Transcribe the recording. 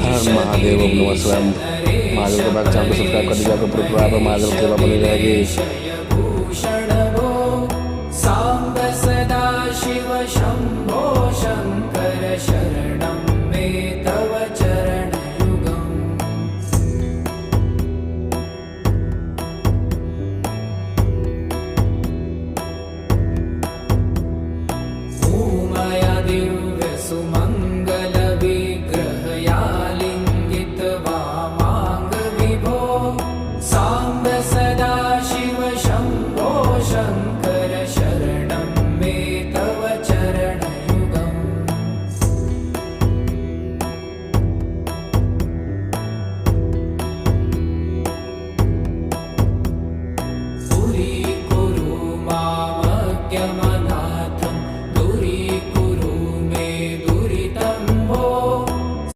हर महादेव, ओम नमः शिवाय। महादेव के बाद चैनल को सब्सक्राइब कर दीजिए, आपको पूरी महादेव की सेवा बनी रहेगी। भूषण भो सांब सदा शिव शंभो शंभो।